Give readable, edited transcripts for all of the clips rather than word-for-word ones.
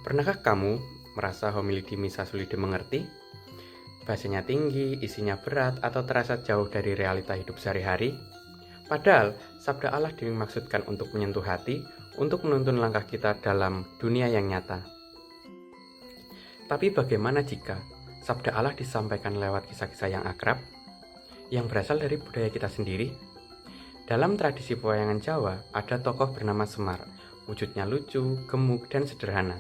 Pernahkah kamu merasa homili di misa sulit dimengerti? Bahasanya tinggi, isinya berat, atau terasa jauh dari realita hidup sehari-hari? Padahal, sabda Allah dimaksudkan untuk menyentuh hati, untuk menuntun langkah kita dalam dunia yang nyata. Tapi bagaimana jika sabda Allah disampaikan lewat kisah-kisah yang akrab, yang berasal dari budaya kita sendiri? Dalam tradisi pewayangan Jawa, ada tokoh bernama Semar. Wujudnya lucu, gemuk, dan sederhana.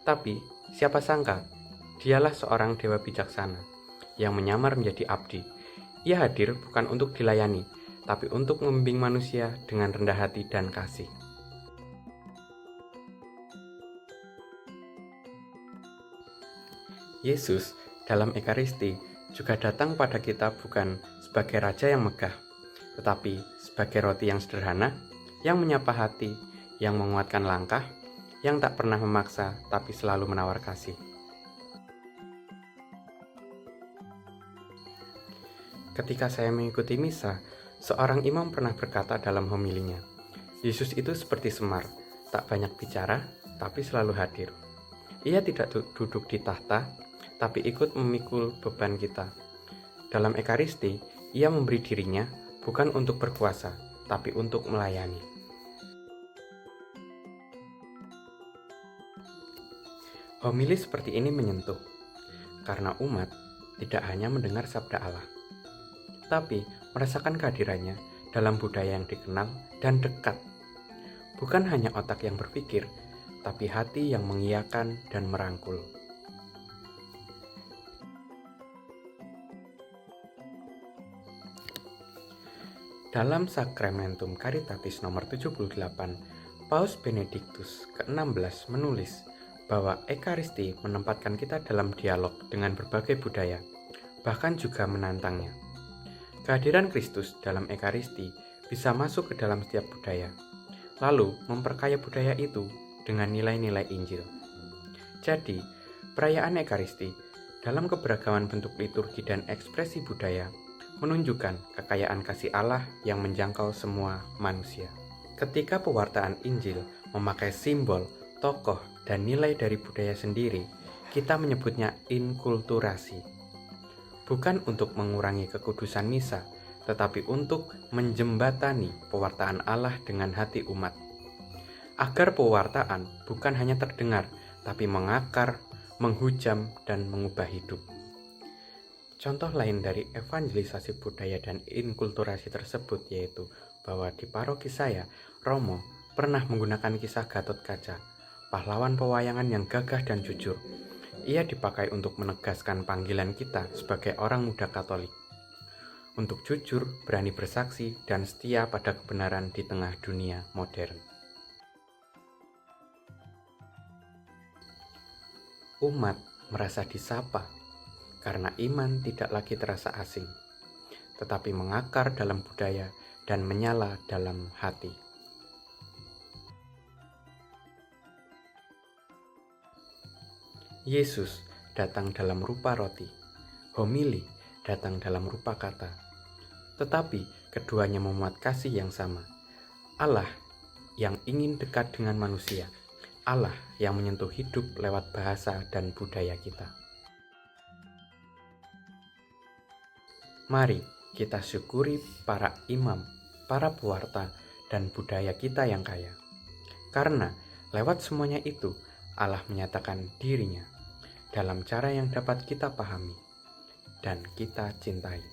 Tapi, siapa sangka, dialah seorang dewa bijaksana yang menyamar menjadi abdi. Ia hadir bukan untuk dilayani, tapi untuk membimbing manusia dengan rendah hati dan kasih. Yesus dalam Ekaristi juga datang pada kita bukan sebagai raja yang megah, tetapi sebagai roti yang sederhana, yang menyapa hati, yang menguatkan langkah, yang tak pernah memaksa tapi selalu menawar kasih. Ketika saya mengikuti misa, seorang imam pernah berkata dalam homilinya, Yesus itu seperti Semar, tak banyak bicara, tapi selalu hadir. Ia tidak duduk di tahta, tapi ikut memikul beban kita. Dalam Ekaristi, ia memberi dirinya bukan untuk berkuasa, tapi untuk melayani. Homili seperti ini menyentuh, karena umat tidak hanya mendengar sabda Allah, tapi merasakan kehadirannya dalam budaya yang dikenal dan dekat. Bukan hanya otak yang berpikir, tapi hati yang mengiyakan dan merangkul. Dalam Sacramentum Caritatis nomor 78, Paus Benedictus ke-16 menulis bahwa Ekaristi menempatkan kita dalam dialog dengan berbagai budaya, bahkan juga menantangnya. Kehadiran Kristus dalam Ekaristi bisa masuk ke dalam setiap budaya, lalu memperkaya budaya itu dengan nilai-nilai Injil. Jadi, perayaan Ekaristi dalam keberagaman bentuk liturgi dan ekspresi budaya menunjukkan kekayaan kasih Allah yang menjangkau semua manusia. Ketika pewartaan Injil memakai simbol, tokoh, dan nilai dari budaya sendiri, kita menyebutnya inkulturasi. Bukan untuk mengurangi kekudusan misa, tetapi untuk menjembatani pewartaan Allah dengan hati umat. Agar pewartaan bukan hanya terdengar, tapi mengakar, menghujam, dan mengubah hidup. Contoh lain dari evangelisasi budaya dan inkulturasi tersebut yaitu bahwa di paroki saya, Romo pernah menggunakan kisah Gatot Kaca, pahlawan pewayangan yang gagah dan jujur. Ia dipakai untuk menegaskan panggilan kita sebagai orang muda Katolik, untuk jujur, berani bersaksi, dan setia pada kebenaran di tengah dunia modern. Umat merasa disapa karena iman tidak lagi terasa asing, tetapi mengakar dalam budaya dan menyala dalam hati. Yesus datang dalam rupa roti, homili datang dalam rupa kata, tetapi keduanya memuat kasih yang sama. Allah yang ingin dekat dengan manusia, Allah yang menyentuh hidup lewat bahasa dan budaya kita. Mari kita syukuri para imam, para pewarta, dan budaya kita yang kaya. Karena lewat semuanya itu, Allah menyatakan dirinya dalam cara yang dapat kita pahami dan kita cintai.